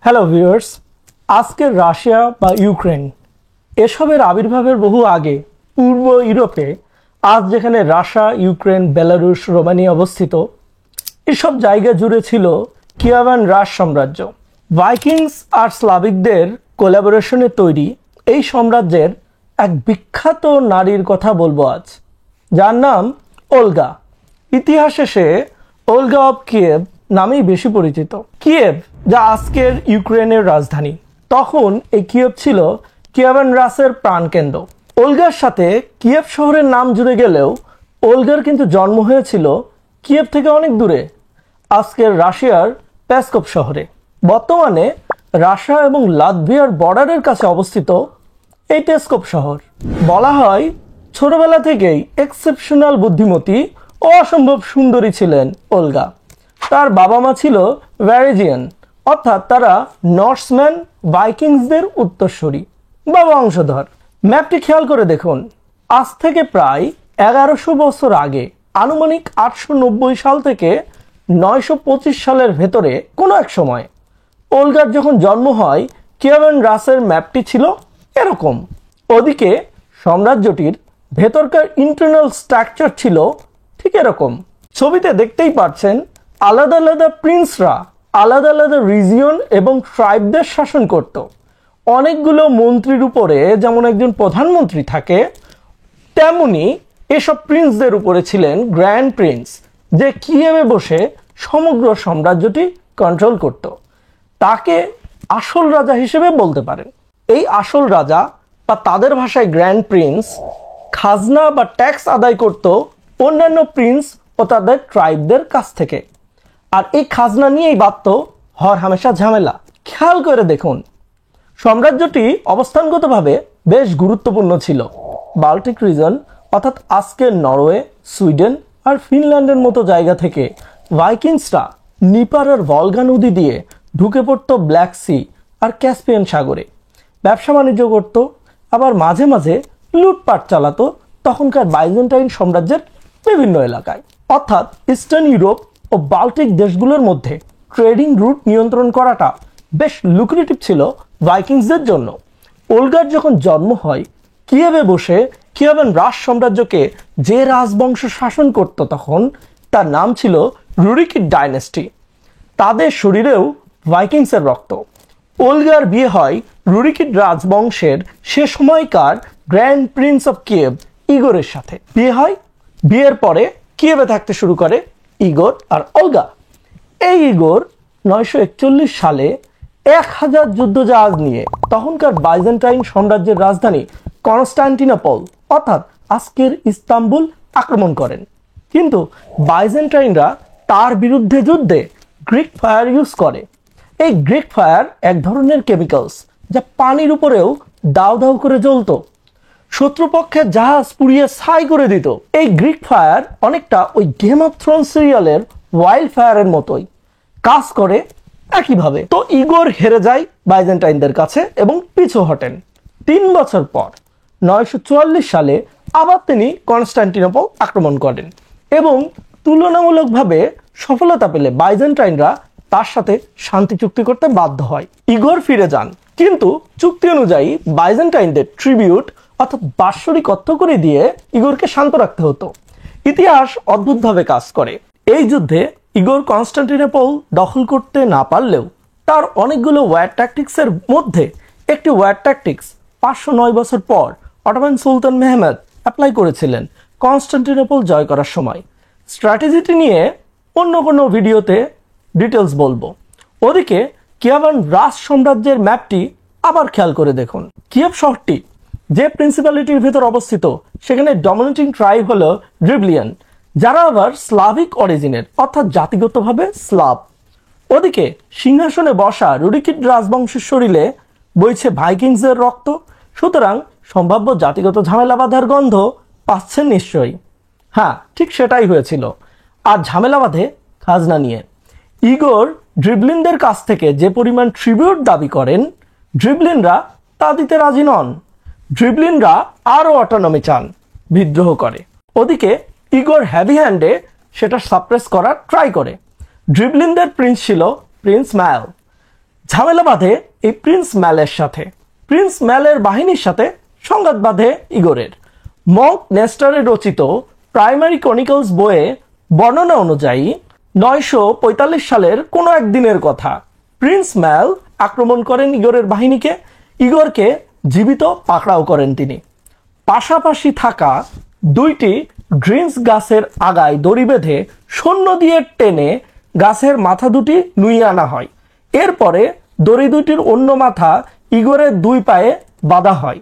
Hello viewers, আজকের Russia বা Ukraine এসবের আবির্ভাবের বহু আগে পূর্ব ইউরোপে আজ যেখানে রাশিয়া, ইউক্রেন, বেলারুশ, রোমানিয়া অবস্থিত, এসব জায়গা জুড়ে ছিল কিয়েভান রাস সাম্রাজ্য। ভাইকিংস আর স্লাভিকদের কোলাবোরেশনে তৈরি এই সাম্রাজ্যের এক বিখ্যাত নারীর কথা বলবো আজ, যার নাম ওলগা। ইতিহাসে সে ওলগা অব কিয়েভ নামেই বেশি পরিচিত। কিয়েভ, যা আজকের ইউক্রেনের রাজধানী, তখন এই কিয়েভ ছিল কিয়েভান রাসের প্রাণকেন্দ্র। ওলগার সাথে কিয়েভ শহরের নাম জুড়ে গেলেও ওলগার কিন্তু জন্ম হয়েছিল কিয়েভ থেকে অনেক দূরে, আজকের রাশিয়ার পেসকভ শহরে। বর্তমানে রাশিয়া এবং লাতভিয়ার বর্ডারের কাছে অবস্থিত এই পেসকভ শহর, বলা হয় ছোটবেলা থেকেই এক্সেপশনাল বুদ্ধিমতী ও অসম্ভব সুন্দরী ছিলেন ওলগা। তার বাবা মা ছিল ভ্যারেজিয়ান, অর্থাৎ তারা নর্সম্যান ভাইকিংসদের উত্তরসূরি বা বংশধর। ম্যাপটি খেয়াল করে দেখুন, আজ থেকে প্রায় 1100 বছর আগে, আনুমানিক 890 সাল থেকে 925 সালের ভেতরে কোনো এক সময় ওলগার যখন জন্ম হয়, কিয়েভান রাসের ম্যাপটি ছিল এরকম। ওদিকে সাম্রাজ্যটির ভেতরকার ইন্টারনাল স্ট্রাকচার ছিল ঠিক এরকম। ছবিতে দেখতেই পাচ্ছেন, আলাদা আলাদা প্রিন্সরা আলাদা আলাদা রিজিয়ন এবং ট্রাইবদের শাসন করত। অনেকগুলো মন্ত্রীর উপরে যেমন একজন প্রধানমন্ত্রী থাকে, তেমনি এসব প্রিন্সদের উপরে ছিলেন গ্র্যান্ড প্রিন্স, যে কিয়েভে বসে সমগ্র সাম্রাজ্যটি কন্ট্রোল করত। তাকে আসল রাজা হিসেবে বলতে পারেন। এই আসল রাজা বা তাদের ভাষায় গ্র্যান্ড প্রিন্স খাজনা বা ট্যাক্স আদায় করত অন্যান্য প্রিন্স ও তাদের ট্রাইবদের কাছ থেকে। আর এই খাজনা নিয়েই বাধত হর হামেশা ঝামেলা। খেয়াল করে দেখুন, সাম্রাজ্যটি অবস্থানগতভাবে বেশ গুরুত্বপূর্ণ ছিল। বাল্টিক রিজন, অর্থাৎ আজকের নরওয়ে, সুইডেন আর ফিনল্যান্ডের মতো জায়গা থেকে ভাইকিংসরা নিপার আর ভলগা নদী দিয়ে ঢুকে পড়ত ব্ল্যাক সি আর ক্যাসপিয়ান সাগরে, ব্যবসা বাণিজ্য করত, আবার মাঝে মাঝে লুটপাট চালাতো তখনকার বাইজেন্টাইন সাম্রাজ্যের বিভিন্ন এলাকায়। অর্থাৎ ইস্টার্ন ইউরোপ ও বাল্টিক দেশগুলোর মধ্যে ট্রেডিং রুট নিয়ন্ত্রণ করাটা বেশ লুক্রেটিভ ছিল ভাইকিংসদের জন্য। ওলগার যখন জন্ম হয়, কিয়েভে বসে কিয়েভান রাস সাম্রাজ্যকে যে রাজবংশ শাসন করত, তখন তার নাম ছিল রুরিকিড ডাইনেস্টি। তাদের শরীরেও ভাইকিংসের রক্ত। ওলগার বিয়ে হয় রুরিকিড রাজবংশের সে সময়কার গ্র্যান্ড প্রিন্স অফ কিয়েভ ইগোরের সাথে। বিয়ের পরে কিয়েভে থাকতে শুরু করে ইগোর আর ওলগা। এই ইগোর 941 সালে 1000 যুদ্ধজাহাজ নিয়ে তখনকার বাইজেন্টাইন সাম্রাজ্যের রাজধানী কনস্টান্টিনোপল, অর্থাৎ আজকের ইস্তাম্বুল আক্রমণ করেন। কিন্তু বাইজেন্টাইনরা তার বিরুদ্ধে যুদ্ধে গ্রিক ফায়ার ইউজ করে। এই গ্রিক ফায়ার এক ধরনের কেমিক্যালস, যা পানির উপরেও দাউ দাউ করে জ্বলত, শত্রুপক্ষের জাহাজ পুড়িয়ে ছাই করে দিত। এই গ্রিক ফায়ার অনেকটা ওই গেম অফ থ্রোনস সিরিয়ালের ওয়াইল্ড ফায়ারের মতোই কাজ করে একইভাবে। তো ইগোর হেরে যায় বাইজেন্টাইনদের কাছে এবং পিছু হটেন। 3 বছর পর 944 সালে আবার তিনি কনস্টান্টিনোপল আক্রমণ করেন এবং তুলনামূলকভাবে সফলতা পেলে বাইজেন্টাইনরা তার সাথে শান্তি চুক্তি করতে বাধ্য হয়। ইগোর ফিরে যান, কিন্তু চুক্তি অনুযায়ী বাইজেন্টাইনদের ট্রিবিউট অর্থাৎ বাৎসরিক অর্থ করে দিয়ে ইগোরকে শান্ত রাখতে হতো। ইতিহাস অদ্ভুতভাবে কাজ করে। এই যুদ্ধে ইগোর কনস্টান্টিনোপল দখল করতে না পারলেও তার অনেকগুলো ওয়ার ট্যাকটিক্সের মধ্যে একটি ওয়ার ট্যাকটিক্স 509 বছর পর অটোমান সুলতান মেহমেদ অ্যাপ্লাই করেছিলেন কনস্টান্টিনোপল জয় করার সময়। স্ট্র্যাটেজিটি নিয়ে অন্য কোনো ভিডিওতে ডিটেলস বলবো। ওদিকে কিয়েভান রাস সাম্রাজ্যের ম্যাপটি আবার খেয়াল করে দেখুন। কিয়েভ শহরটি যে প্রিন্সিপালিটির ভেতর অবস্থিত, সেখানে ডমিনেটিং ট্রাইব হলো ড্রিবলিয়ান, যারা আবার স্লাভিক অরিজিনের, অর্থাৎ জাতিগতভাবে স্লাভ। ওদিকে সিংহাসনে বসা রুরিকিড রাজবংশের শরীরে বইছে ভাইকিংসের রক্ত, সুতরাং সম্ভাব্য জাতিগত ঝামেলা বাঁধার গন্ধ পাচ্ছেন নিশ্চয়ই। হ্যাঁ, ঠিক সেটাই হয়েছিল। আর ঝামেলা বাঁধে খাজনা নিয়ে। ইগোর ড্রিবলিনদের কাছ থেকে যে পরিমাণ ট্রিবিউট দাবি করেন, ড্রিবলিনরা তা দিতে রাজি নন। ড্রিবলিনরা আরও অটোনমি চান, বিদ্রোহ করে। ওদিকে ইগোর হ্যাভি হ্যান্ডে সেটা সাপ্রেস করার ট্রাই করে। ড্রিবলিনদের প্রিন্স ছিল প্রিন্স ম্যাল। ঝামেলা বাঁধে এই প্রিন্স ম্যালের সাথে। প্রিন্স ম্যালের বাহিনীর সাথে সংঘাত বাঁধে ইগোরের। মঙ্ক নেস্টারের রচিত প্রাইমারি ক্রনিকলস বইয়ে বর্ণনা অনুযায়ী 945 সালের কোনো একদিনের কথা প্রিন্স ম্যাল আক্রমণ করেন ইগোরের বাহিনীকে। ইগোরকে জীবিত পাকড়াও করেন তিনি। পাশাপাশি থাকা দুইটি ড্রিন্স গাছের আগায় দড়ি বেঁধে সৈন্য দিয়ে টেনে গাছের মাথা দুটি নুইয়ে আনা হয়। এরপরে দড়ি দুটির অন্য মাথা ইগোরের দুই পায়ে বাঁধা হয়।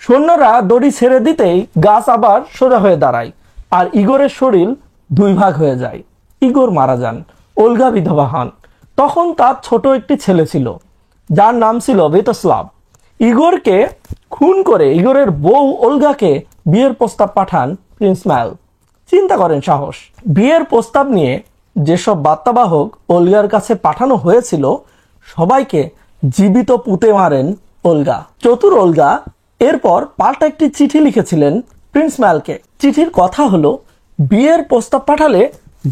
সৈন্যরা দড়ি ছেড়ে দিতেই গাছ আবার সোজা হয়ে দাঁড়ায় আর ইগোরের শরীর দুই ভাগ হয়ে যায়। ইগোর মারা যান, ওলগা বিধবা হন। তখন তার ছোট একটি ছেলে ছিল যার নাম ছিল ভিতস্লাভ। ইগোরকে খুন করে ইগোরের বউ ওলগাকে বিয়ের প্রস্তাব পাঠান প্রিন্স ম্যাল। চিন্তা করেন সাহস! বিয়ের প্রস্তাব নিয়ে যেসব বার্তাবাহক ওলগার কাছে পাঠানো হয়েছিল সবাইকে জীবিত পুঁতে মারেন ওলগা। চতুর ওলগা এরপর পাল্টা একটি চিঠি লিখেছিলেন প্রিন্স ম্যালকে। চিঠির কথা হলো, বিয়ের প্রস্তাব পাঠালে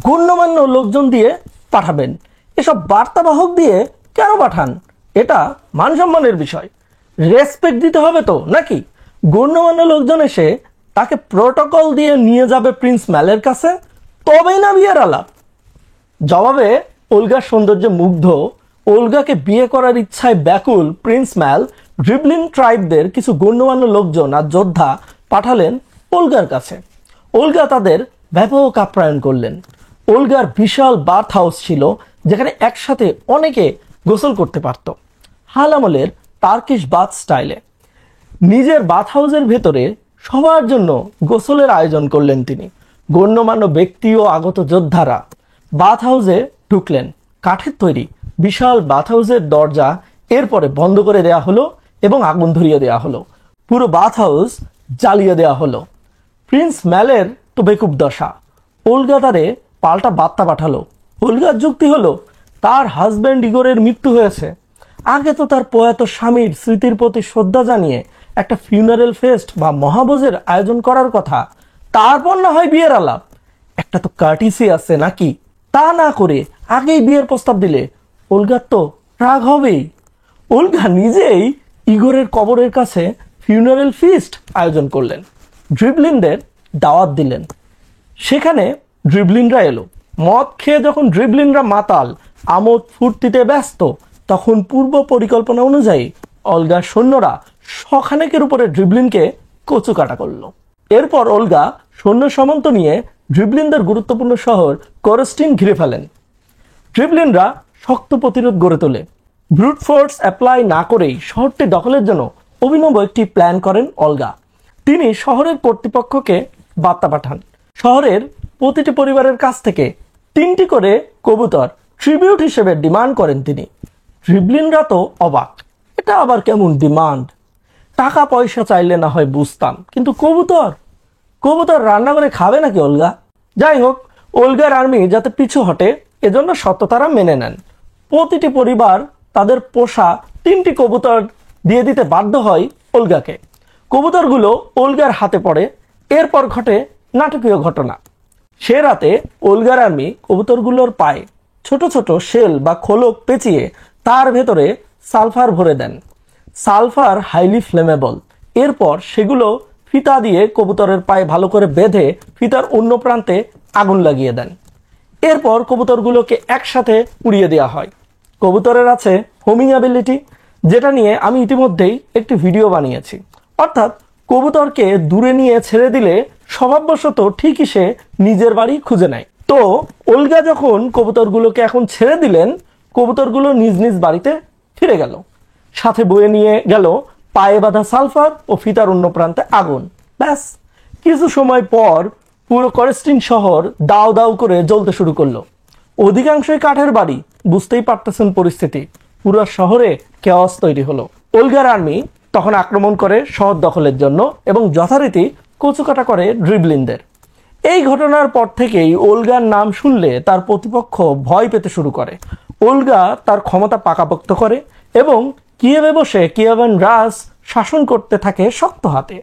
গণ্যমান্য লোকজন দিয়ে পাঠাবেন, এসব বার্তাবাহক দিয়ে কেন পাঠান? এটা মান সম্মানের বিষয়, রেসপেক্ট দিতে হবে তো নাকি? গণ্যমান্য লোকজন এসে তাকে প্রোটোকল দিয়ে নিয়ে যাবে প্রিন্স ম্যালের কাছে, তবেই না বিয়ের আলাপ। জবাবে ওলগার সৌন্দর্যে মুগ্ধ, ওলগাকে বিয়ে করার ইচ্ছায় ব্যাকুল প্রিন্স ম্যাল ড্রিবলিন ট্রাইবদের কিছু গণ্যমান্য লোকজন আর যোদ্ধা পাঠালেন ওলগার কাছে। ওলগা তাদের ব্যাপক আপ্যায়ন করলেন। ওলগার বিশাল বাথ হাউস ছিল যেখানে একসাথে অনেকে গোসল করতে পারত, হাল আমলের টার্কিশ বাথ স্টাইলে। নিজের বাথ হাউসের ভেতরে সবার জন্য গোসলের আয়োজন করলেন তিনি। গণ্যমান্য ব্যক্তি ও আগত যোদ্ধারা বাথ হাউসে ঢুকলেন। কাঠের তৈরি বিশাল বাথ হাউসের দরজা এরপরে বন্ধ করে দেয়া হলো এবং আগুন ধরিয়ে দেয়া হলো। পুরো বাথ হাউস জ্বালিয়ে দেয়া হলো। প্রিন্স ম্যালের তো বেকুব দশা। ওলগা তারে পাল্টা বার্তা পাঠালো। ওলগার যুক্তি হলো, তার হাজব্যান্ড ইগোরের মৃত্যু হয়েছে, আগে তো তার প্রয়াত স্বামীর স্মৃতির প্রতি শ্রদ্ধা জানিয়ে একটা ফিউনারেল ফেস্ট বা মহাভোজের আয়োজন করার কথা, তারপর না হয় বিয়ের আলাপ। একটা তো কার্টিসি আছে নাকি? তা না করে আগেই বিয়ের প্রস্তাব দিলে ওলগার তো রাগ হবেই। ওলগা নিজেই ইগোরের কবরের কাছে ফিউনারেল ফিস্ট আয়োজন করলেন, ড্রিবলিনদের দাওয়াত দিলেন। সেখানে ড্রিবলিনরা এলো। মদ খেয়ে যখন ড্রিবলিনরা মাতাল, আমোদ ফুর্তিতে ব্যস্ত, তখন পূর্ব পরিকল্পনা অনুযায়ী ওলগার সৈন্যরা শখানেকের উপরে ড্রিবলিনকে কচু কাটা করলো। এরপর ওলগা সৈন্য সামন্ত নিয়ে ড্রিবলিনদের গুরুত্বপূর্ণ শহর করস্টিন ঘিরে ফেলেন। ড্রিবলিনরা শক্ত প্রতিরোধ গড়ে তোলে। ব্রুট ফোর্স অ্যাপ্লাই না করেই শহরটি দখলের জন্য অভিনব একটি প্ল্যান করেন ওলগা। তিনি শহরের কর্তৃপক্ষকে বার্তা পাঠান। শহরের প্রতিটি পরিবারের কাছ থেকে 3টি করে কবুতর ট্রিবিউট হিসেবে ডিমান্ড করেন তিনি। ড্রিবলিনরা তো অবাক, এটা আবার কেমন ডিমান্ড? টাকা পয়সা চাইলে না হয় বুঝতাম, কিন্তু কবুতর কবুতর রান্না করে খাবে নাকি ওলগা? যাই হোক, ওলগার আর্মি যাতে পিছু হটে এজন্য সত্যতারা মেনে নেন। প্রতিটি পরিবার তাদের পোষা 3টি কবুতর দিয়ে দিতে বাধ্য হয় ওলগাকে। কবুতরগুলো ওলগার হাতে পড়ে। এরপর ঘটে নাটকীয় ঘটনা। সে রাতে ওলগার আর্মি কবুতরগুলোর পায়ে ছোট ছোট শেল বা খোলক পেঁচিয়ে তার ভেতরে সালফার ভরে দেন। Sulphur highly flammable. এরপর সেগুলো ফিতা দিয়ে কবুতরের পায়ে ভালো করে বেঁধে ফিতার অন্য প্রান্তে আগুন লাগিয়ে দেন। এরপর কবুতরগুলোকে একসাথে উড়িয়ে দেওয়া হয়। কবুতরের আছে হোমিং অ্যাবিলিটি, যেটা নিয়ে আমি ইতিমধ্যেই একটি ভিডিও বানিয়েছি। অর্থাৎ কবুতরকে দূরে নিয়ে ছেড়ে দিলে স্বভাববশত ঠিকই সে নিজের বাড়ি খুঁজে নেয়। তো ওলগা যখন কবুতরগুলোকে এখন ছেড়ে দিলেন, কবুতরগুলো নিজ নিজ বাড়িতে ফিরে গেল। সাথে বয়ে নিয়ে গেল পায়ে বাঁধা সালফার ও ফিতার অন্য প্রান্তে আগুন। ব্যাস, কিছু সময় পর পুরো করস্টিন শহর দাউ দাউ করে জ্বলতে শুরু করলো। অধিকাংশই কাঠের বাড়ি, বুঝতেই পারতেছেন পরিস্থিতি। পুরো শহরে কেওয়াস তৈরি হলো। ওলগার আর্মি তখন আক্রমণ করে শহর দখলের জন্য এবং যথারীতি কচুকাটা করে ড্রিবলিনদের। এই ঘটনার পর থেকেই ওলগার নাম শুনলে তার প্রতিপক্ষ ভয় পেতে শুরু করে। ওলগা তার ক্ষমতা পাকাপোক্ত করে এবং কিয়েভে বসে কিয়েভান রাজ শাসন করতে থাকে শক্ত হাতে।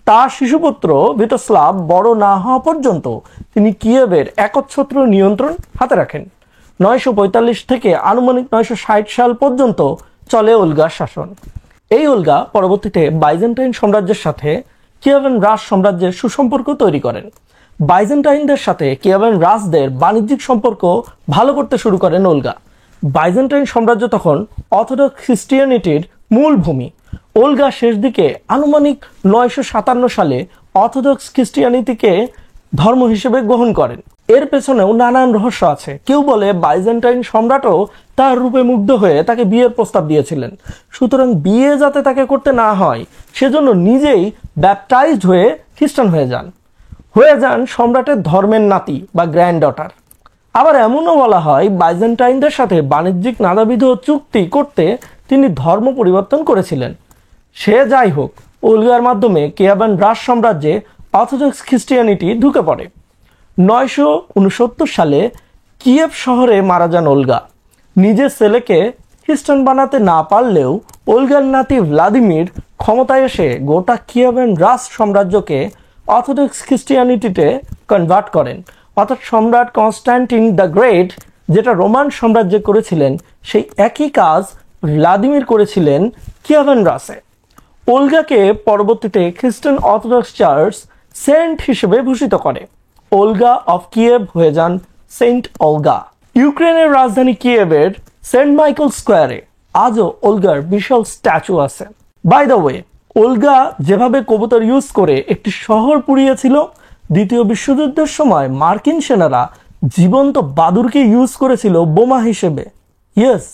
তার শিশুপুত্র ভিতস্লাভ বড় না হওয়া পর্যন্ত তিনি কিয়েভের একচ্ছত্র নিয়ন্ত্রণ হাতে রাখেন। 945 থেকে আনুমানিক 960 সাল পর্যন্ত চলে ওলগার শাসন। এই ওলগা পরবর্তীতে বাইজেন্টাইন সাম্রাজ্যের সাথে কিয়েভান রাস সাম্রাজ্যের সুসম্পর্ক তৈরি করেন। বাইজেন্টাইনদের সাথে কিয়েভান রাসদের বাণিজ্যিক সম্পর্ক ভালো করতে শুরু করেন ওলগা। বাইজেন্টাইন সাম্রাজ্য তখন অর্থোডক্স খ্রিস্টিয়ানিটির মূল ভূমি। ওলগা শেষ দিকে আনুমানিক 957 সালে অর্থোডক্স খ্রিস্টিয়ানিটিকে ধর্ম হিসেবে গ্রহণ করেন। এর পেছনেও নানান রহস্য আছে। কেউ বলে বাইজেন্টাইন সম্রাটও তার রূপে মুগ্ধ হয়ে তাকে বিয়ের প্রস্তাব দিয়েছিলেন। সুতরাং বিয়ে যাতে তাকে করতে না হয় সেজন্য নিজেই ব্যাপটাইজড হয়ে খ্রিস্টান হয়ে যান সম্রাটের ধর্মের নাতি বা গ্র্যান্ড ডটার। আবার এমনও বলা হয় বাইজেন্টাইনদের সাথে বাণিজ্যিক নানাবিধ চুক্তি করতে তিনি ধর্ম পরিবর্তন করেছিলেন। সে যাই হোক, ওলগার মাধ্যমে কিয়েভান রাস সাম্রাজ্যে অর্থোডক্স খ্রিস্টিয়ানিটি ঢুকে পড়ে। 969 সালে কিয়েভ শহরে মারা যান ওলগা। নিজের ছেলেকে খ্রিস্টান বানাতে না পারলেও ওলগার নাতি ভ্লাদিমির ক্ষমতায় এসে গোটা কিয়েভান রাস সাম্রাজ্যকে অর্থোডক্স খ্রিস্টিয়ানিটিতে কনভার্ট করেন। অর্থাৎ সম্রাট কনস্ট্যান্টিন দ্য গ্রেট যেটা রোমান সাম্রাজ্যে করেছিলেন সেই একই কাজ ভ্লাদিমির করেছিলেন কিয়েভান রাসে। ওলগাকে পরবর্তীতে খ্রিস্টান অর্থোডক্স চার্চ সেন্ট হিসেবে ভূষিত করে। ওলগা অফ কিয়েভ হয়ে যান সেন্ট ওলগা। ইউক্রেনের রাজধানী কিয়েভের সেন্ট মাইকেল স্কোয়ারে আজও ওলগার বিশাল স্ট্যাচু আছে। বাই দ্য ওয়ে, ওলগা যেভাবে কবুতর ইউজ করে একটি শহর পুড়িয়েছিল, দ্বিতীয় বিশ্বযুদ্ধের সময় মার্কিন সেনারা জীবন্ত বাদুরকে ইউজ করেছিল বোমা হিসেবে। Yes,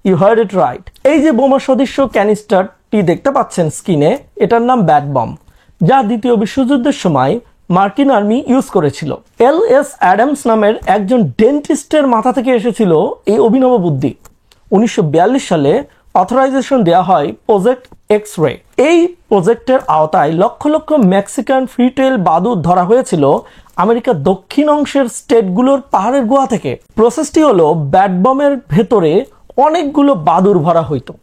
you heard it right. এই যে বোমা সদৃশ্য ক্যানিস্টারটি দেখতে পাচ্ছেন স্ক্রিনে, এটার নাম ব্যাট বম, যা দ্বিতীয় বিশ্বযুদ্ধের সময় মার্কিন আর্মি ইউজ করেছিল। এল.এস. অ্যাডামস নামের একজন ডেন্টিস্টের মাথা থেকে এসেছিল এই অভিনব বুদ্ধি। 1942 সালে অথরাইজেশন দেওয়া হয় প্রজেক্ট এক্স-রে। এই প্রজেক্টের আওতায় লক্ষ লক্ষ মেক্সিকান ফ্রিটেল বাদুড় ধরা হয়েছিল আমেরিকার দক্ষিণ অংশের স্টেটগুলোর পাহাড়ের গুহা থেকে। প্রসেসটি হলো ব্যাট বমের ভেতরে অনেকগুলো বাদুড় ভরা হইতো।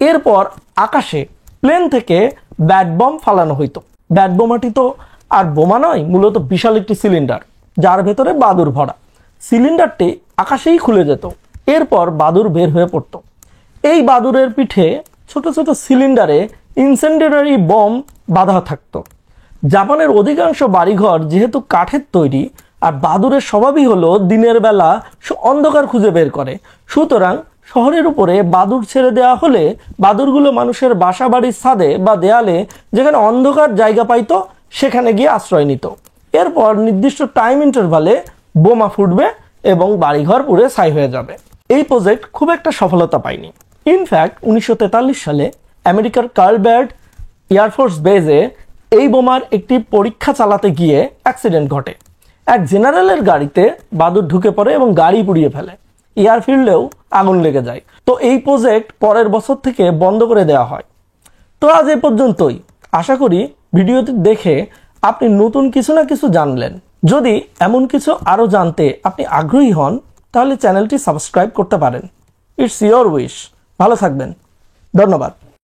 এরপর আকাশে প্লেন থেকে ব্যাট বম ফালানো হইতো। ব্যাট বোমাটি তো আর বোমা নয়, মূলত বিশাল একটি সিলিন্ডার যার ভেতরে বাদুড় ভরা। সিলিন্ডারটি আকাশেই খুলে যেত। এরপর বাদুড় বের হয়ে পড়ত। এই বাদুড়ের পিঠে ছোট ছোট সিলিন্ডারে ইনসেন্ডিয়ারি বম বাঁধা থাকতো। জাপানের অধিকাংশ বাড়িঘর যেহেতু কাঠের তৈরি আর বাদুড়ের স্বভাবই হলো দিনের বেলা অন্ধকার খুঁজে বের করে, সুতরাং শহরের উপরে বাদুড় ছেড়ে দেওয়া হলে বাদুড়গুলো মানুষের বাসা বাড়ির ছাদে বা দেয়ালে যেখানে অন্ধকার জায়গা পাইতো সেখানে গিয়ে আশ্রয় নিত। এরপর নির্দিষ্ট টাইম ইন্টারভালে বোমা ফুটবে এবং বাড়িঘর পুড়ে ছাই হয়ে যাবে। এই প্রজেক্ট খুব একটা সফলতা পায়নি। ইনফ্যাক্ট 1943 সালে আমেরিকার কার্লব্যার্ড এয়ারফোর্স বেজে এই বোমার একটি পরীক্ষা চালাতে গিয়ে অ্যাক্সিডেন্ট ঘটে। এক জেনারেলের গাড়িতে বাদুড় ঢুকে পড়ে এবং গাড়ি পুড়িয়ে ফেলে। এয়ারফিল্ডেও আগুন লেগে যায়। তো এই প্রজেক্ট পরের বছর থেকে বন্ধ করে দেওয়া হয়। তো আজ এ পর্যন্তই। আশা করি ভিডিওটি দেখে আপনি নতুন কিছু না কিছু জানলেন। যদি এমন কিছু আরও জানতে আপনি আগ্রহী হন তাহলে চ্যানেলটি সাবস্ক্রাইব করতে পারেন। It's your wish. ভালো থাকবেন। ধন্যবাদ।